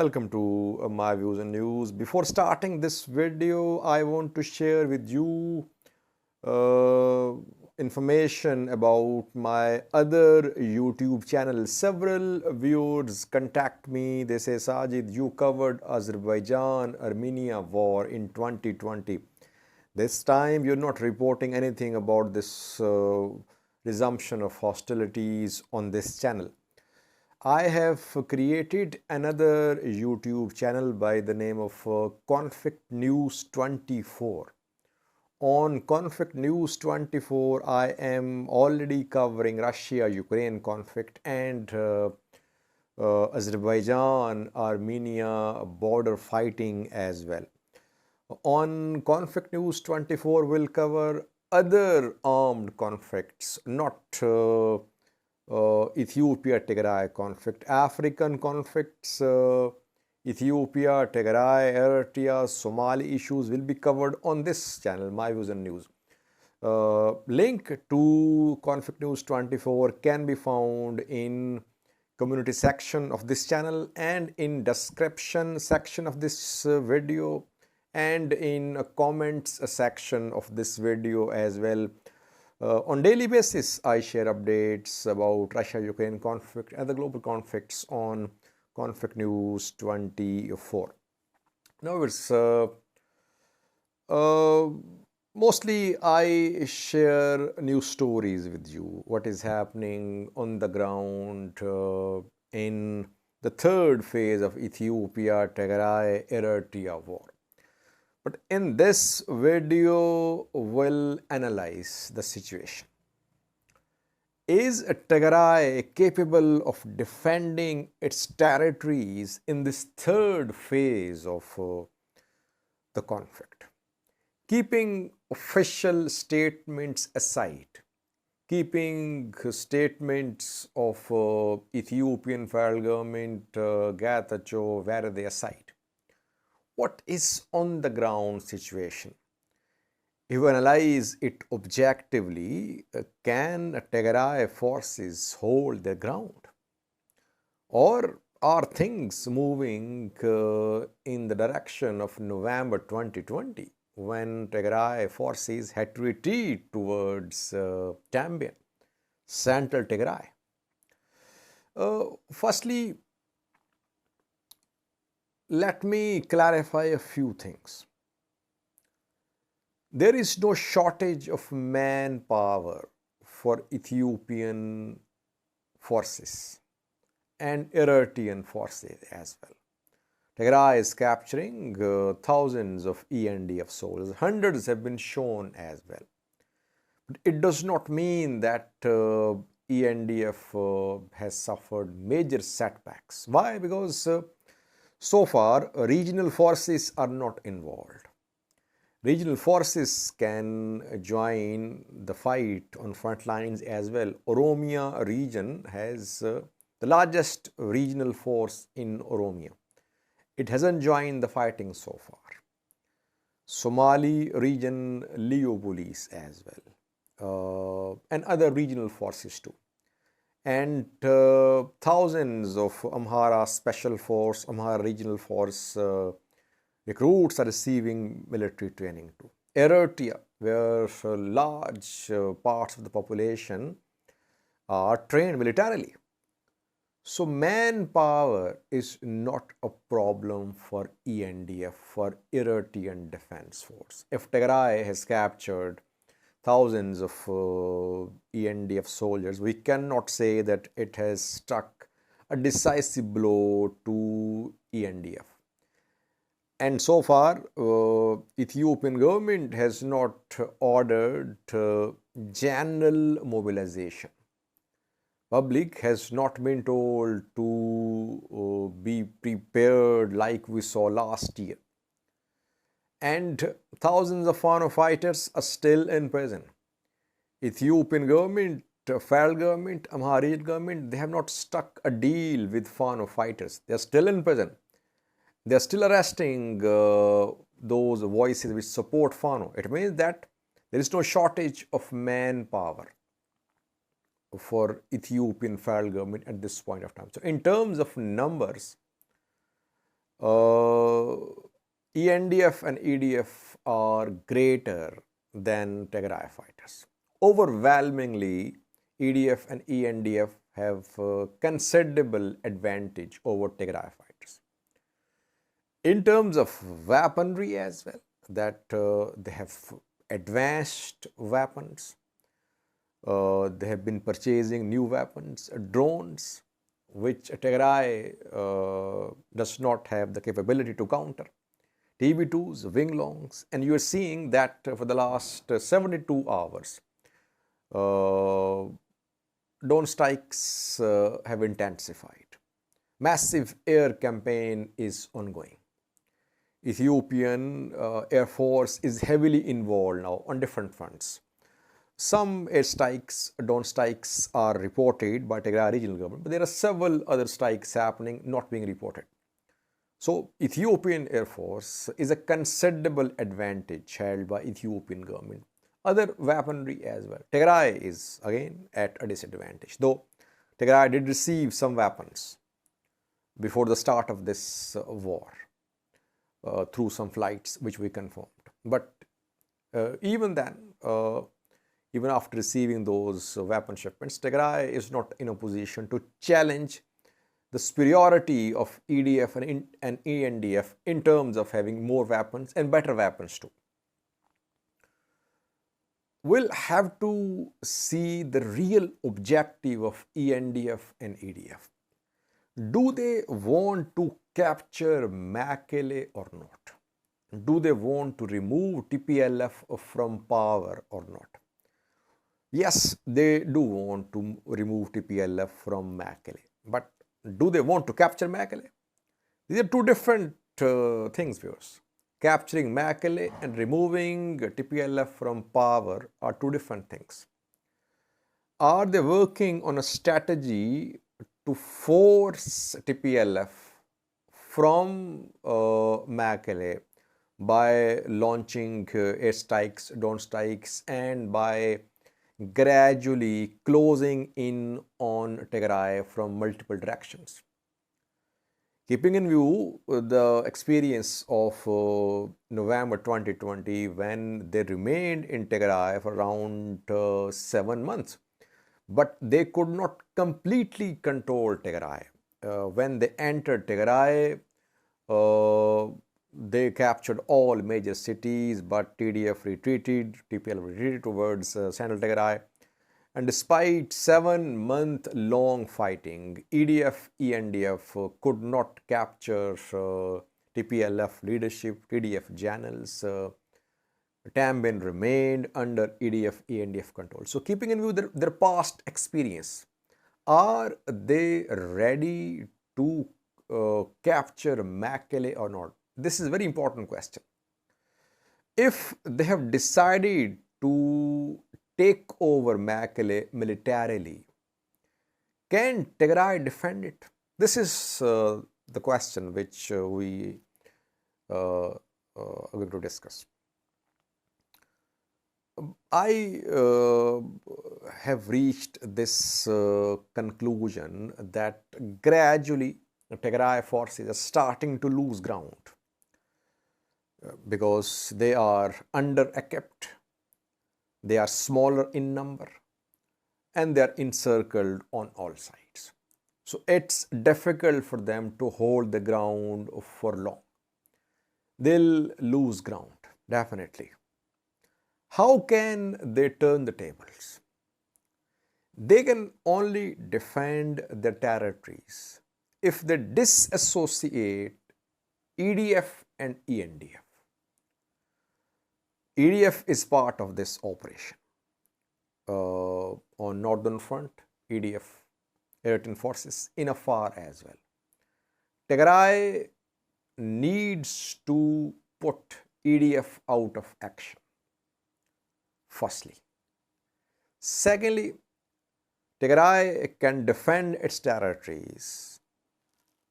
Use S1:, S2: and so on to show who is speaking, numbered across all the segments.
S1: Welcome to my views and news. Before starting this video, I want to share with you uh, information about my other YouTube channel. Several viewers contact me. They say, Sajid, you covered Azerbaijan-Armenia war in 2020. This time you're not reporting anything about this resumption of hostilities on this channel. I have created another YouTube channel by the name of Conflict News 24. On Conflict News 24, I am already covering Russia-Ukraine conflict and Azerbaijan-Armenia border fighting as well. On Conflict News 24, we'll cover other armed conflicts, not Ethiopia-Tigray conflict, African conflicts, Ethiopia, Tigray, Eritrea, Somali issues will be covered on this channel, My Views and News. Link to Conflict News 24 can be found in community section of this channel and in description section of this video and in a comments section of this video as well. On daily basis, I share updates about Russia-Ukraine conflict and the global conflicts on Conflict News 24. Now, mostly I share news stories with you, what is happening on the ground in the third phase of Ethiopia, Tigray-Eritrea war. But in this video, we'll analyze the situation. Is Tigray capable of defending its territories in this third phase of the conflict? Keeping official statements aside, keeping statements of Ethiopian federal government, Getachew, where are they aside? What is on the ground situation? If you analyze it objectively, can Tigray forces hold their ground? Or are things moving in the direction of November 2020 when Tigray forces had to retreat towards Tambian, central Tigray? Firstly, let me clarify a few things. There is no shortage of manpower for Ethiopian forces and Eritrean forces as well. Tigray is capturing thousands of ENDF soldiers. Hundreds have been shown as well. But it does not mean that ENDF has suffered major setbacks. Why? Because so far, regional forces are not involved. Regional forces can join the fight on front lines as well. Oromia region has the largest regional force in Oromia. It hasn't joined the fighting so far. Somali region, Leo police as well, and other regional forces too. And thousands of Amhara Special Force, Amhara Regional Force recruits are receiving military training too. Eritrea, where large parts of the population are trained militarily. So manpower is not a problem for ENDF, for Eritrean Defense Force. If Tigray has captured thousands of ENDF soldiers, we cannot say that it has struck a decisive blow to ENDF. And so far, Ethiopian government has not ordered general mobilization. Public has not been told to be prepared like we saw last year. And thousands of Fano fighters are still in prison. Ethiopian government, federal government, Amhara government, they have not struck a deal with Fano fighters. They are still in prison. They are still arresting those voices which support Fano. It means that there is no shortage of manpower for Ethiopian federal government at this point of time. So in terms of numbers, Uh, ENDF and EDF are greater than Tigray fighters. Overwhelmingly, EDF and ENDF have considerable advantage over Tigray fighters. In terms of weaponry as well, that they have advanced weapons. They have been purchasing new weapons, drones, which Tigray does not have the capability to counter. TB2s, Winglongs, and you are seeing that for the last 72 hours, drone strikes have intensified. Massive air campaign is ongoing. Ethiopian Air Force is heavily involved now on different fronts. Some air strikes, drone strikes are reported by Tigray regional government, but there are several other strikes happening not being reported. So Ethiopian Air Force is a considerable advantage held by Ethiopian government. Other weaponry as well. Tigray is again at a disadvantage, though Tigray did receive some weapons before the start of this war through some flights which we confirmed. But even then, even after receiving those weapon shipments, Tigray is not in a position to challenge the superiority of EDF and ENDF in terms of having more weapons and better weapons too. We'll have to see the real objective of ENDF and EDF. Do they want to capture Mekelle or not? Do they want to remove TPLF from power or not? Yes, they do want to remove TPLF from Mekelle, but do they want to capture Mekelle? These are two different things, viewers. Capturing Mekelle and removing TPLF from power are two different things. Are they working on a strategy to force TPLF from Mekelle by launching airstrikes, drone strikes, and by gradually closing in on Tigray from multiple directions? Keeping in view the experience of November 2020, when they remained in Tigray for around 7 months, but they could not completely control Tigray. When they entered Tigray, they captured all major cities, but TPLF retreated towards central Tigray. And despite 7-month-long fighting, EDF, ENDF could not capture TPLF leadership, TDF channels. Tambin remained under EDF, ENDF control. So keeping in view their past experience, are they ready to capture Mekelle or not? This is a very important question. If they have decided to take over Mekelle militarily, can Tigray defend it? This is the question which we are going to discuss. I have reached this conclusion that gradually Tigray forces are starting to lose ground because they are under-equipped, they are smaller in number, and they are encircled on all sides. So it's difficult for them to hold the ground for long. They'll lose ground, definitely. How can they turn the tables? They can only defend their territories if they disassociate EDF and ENDF. EDF is part of this operation. On northern front, EDF, Eritrean forces, in Afar as well. Tigray needs to put EDF out of action, firstly. Secondly, Tigray can defend its territories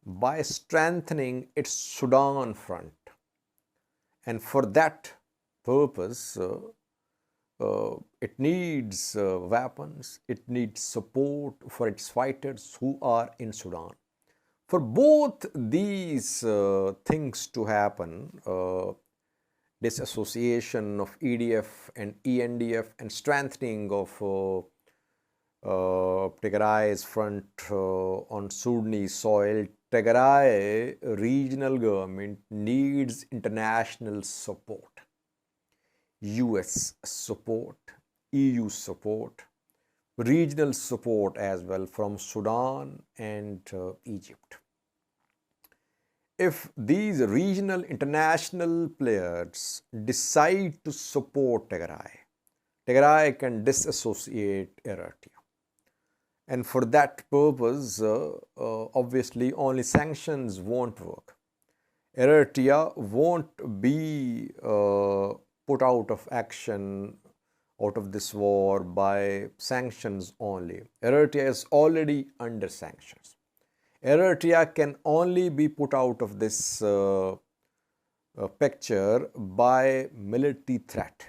S1: by strengthening its Sudan front, and for that purpose it needs weapons, it needs support for its fighters who are in Sudan. For both these things to happen, disassociation of EDF and ENDF and strengthening of Tigray's front on Sudanese soil, Tigray regional government needs international support, US support, EU support, regional support as well from Sudan and Egypt. If these regional international players decide to support Tigray, Tigray can disassociate Eritrea. And for that purpose, obviously, only sanctions won't work. Eritrea won't be put out of action, out of this war by sanctions only. Eritrea is already under sanctions. Eritrea can only be put out of this picture by military threat.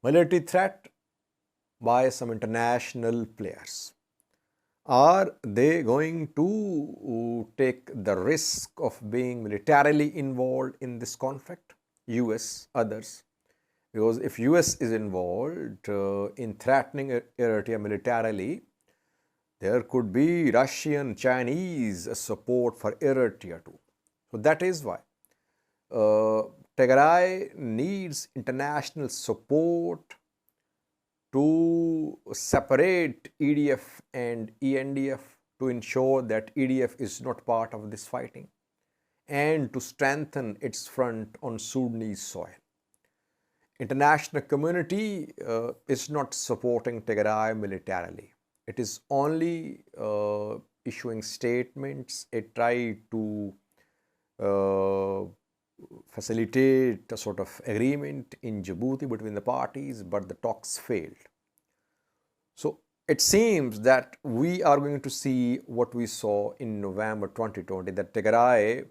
S1: Military threat by some international players. Are they going to take the risk of being militarily involved in this conflict? US, others. Because if US is involved in threatening Eritrea militarily, there could be Russian, Chinese support for Eritrea too. So that is why Tigray needs international support to separate EDF and ENDF, to ensure that EDF is not part of this fighting, and to strengthen its front on Sudanese soil. International community is not supporting Tigray militarily. It is only issuing statements. It tried to facilitate a sort of agreement in Djibouti between the parties, but the talks failed. So it seems that we are going to see what we saw in November 2020, that Tigray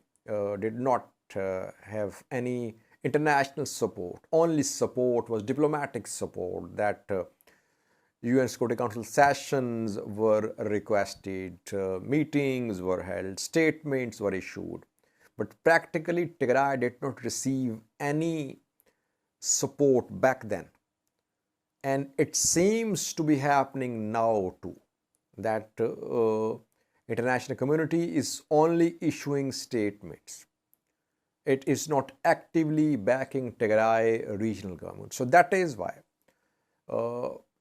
S1: did not have any international support. Only support was diplomatic support, that UN Security Council sessions were requested, meetings were held, statements were issued. But practically, Tigray did not receive any support back then. And it seems to be happening now too, that international community is only issuing statements. It is not actively backing Tigray regional government. So that is why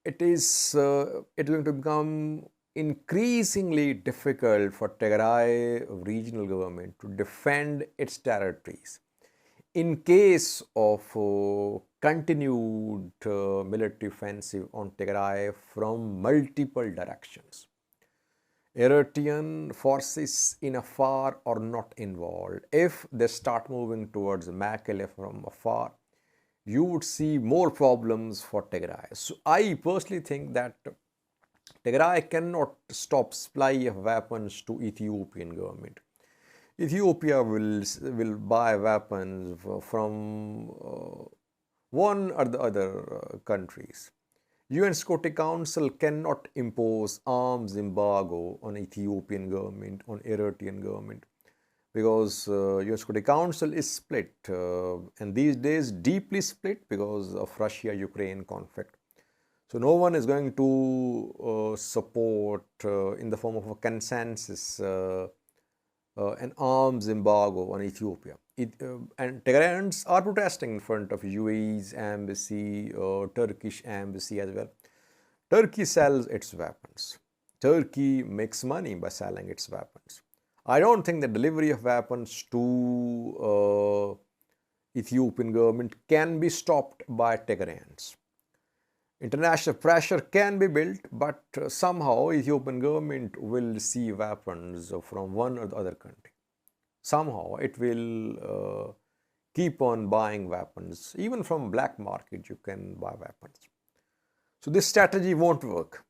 S1: it is going to become increasingly difficult for Tigray regional government to defend its territories in case of continued military offensive on Tigray from multiple directions. Eritrean forces in afar are not involved. If they start moving towards Mekelle from afar, you would see more problems for Tigray. So I personally think that Tigray cannot stop supply of weapons to Ethiopian government. Ethiopia will buy weapons from one or the other countries. UN Security Council cannot impose arms embargo on Ethiopian government, on Eritrean government, because UN Security Council is split, and these days deeply split because of Russia-Ukraine conflict. So no one is going to support in the form of a consensus an arms embargo on Ethiopia. And Tigrayans are protesting in front of UAE's embassy, Turkish embassy as well. Turkey sells its weapons. Turkey makes money by selling its weapons. I don't think the delivery of weapons to Ethiopian government can be stopped by Tigrayans. International pressure can be built, but somehow Ethiopian government will receive weapons from one or the other country. Somehow it will keep on buying weapons. Even from black market you can buy weapons. So this strategy won't work.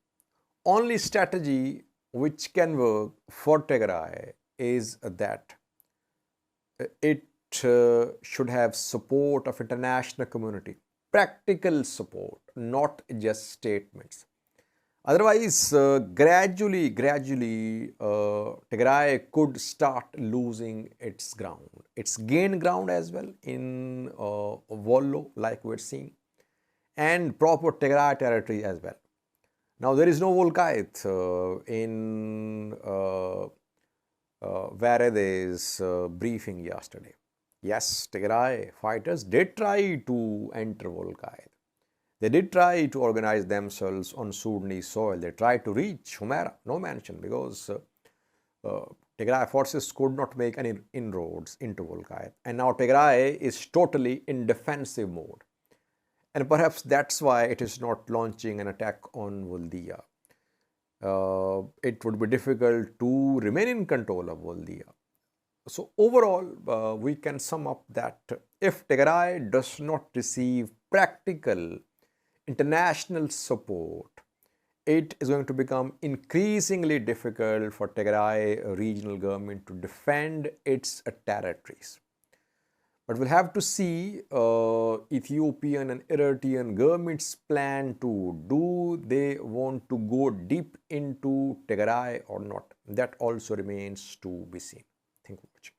S1: Only strategy which can work for Tigray is that it should have support of international community. Practical support, not just statements. Otherwise, gradually, Tigray could start losing its ground. It's gained ground as well in Wollo, like we're seeing, and proper Tigray territory as well. Now, there is no Volkite in Varede's briefing yesterday. Yes, Tigray fighters did try to enter Volkite. They did try to organize themselves on Sudanese soil. They tried to reach Humera, no mention, because Tigray forces could not make any inroads into Volkite. And now Tigray is totally in defensive mode. And perhaps that's why it is not launching an attack on Voldia. It would be difficult to remain in control of Voldia. So overall, we can sum up that if Tigray does not receive practical international support, it is going to become increasingly difficult for Tigray regional government to defend its territories. But we'll have to see Ethiopian and Eritrean governments' plan to do they want to go deep into Tigray or not. That also remains to be seen. Thank you very much.